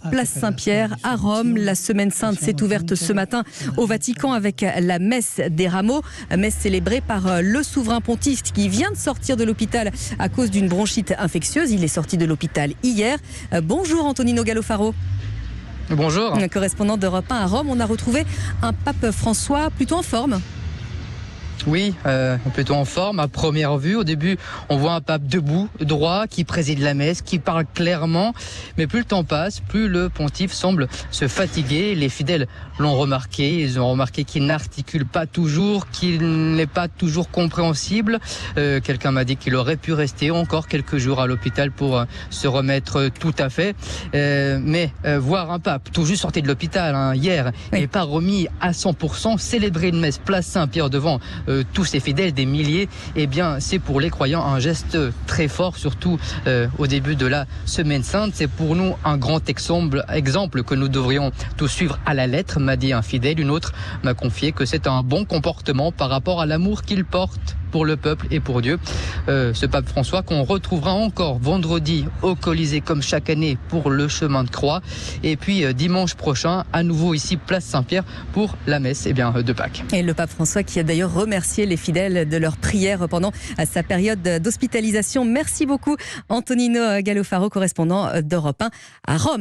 place Saint-Pierre à Rome. La Semaine Sainte s'est ouverte ce matin au Vatican avec la messe des rameaux, messe célébrée par le souverain pontife qui vient de sortir de l'hôpital à cause d'une bronchite infectieuse. Il est sorti de l'hôpital hier. Bonjour Antonino Gallofaro. Bonjour. Correspondant d'Europe 1 à Rome, on a retrouvé un pape François plutôt en forme. Oui, plutôt en forme à première vue. Au début, on voit un pape debout, droit, qui préside la messe, qui parle clairement. Mais plus le temps passe, plus le pontife semble se fatiguer. Les fidèles l'ont remarqué. Ils ont remarqué qu'il n'articule pas toujours, qu'il n'est pas toujours compréhensible. Quelqu'un m'a dit qu'il aurait pu rester encore quelques jours à l'hôpital pour se remettre tout à fait. Mais voir un pape tout juste sorti de l'hôpital hier et pas remis à 100%, célébrer une messe place Saint-Pierre devant tous ces fidèles, des milliers, eh bien c'est pour les croyants un geste très fort, surtout au début de la Semaine Sainte. C'est pour nous un grand exemple que nous devrions tous suivre à la lettre, m'a dit un fidèle. Une autre m'a confié que c'est un bon comportement par rapport à l'amour qu'il porte pour le peuple et pour Dieu. Ce pape François qu'on retrouvera encore vendredi au Colisée comme chaque année pour le chemin de croix. Et puis dimanche prochain, à nouveau ici, place Saint-Pierre pour la messe de Pâques. Et le pape François qui a d'ailleurs remercié les fidèles de leur prière pendant sa période d'hospitalisation. Merci beaucoup Antonino Gallofaro, correspondant d'Europe 1 à Rome.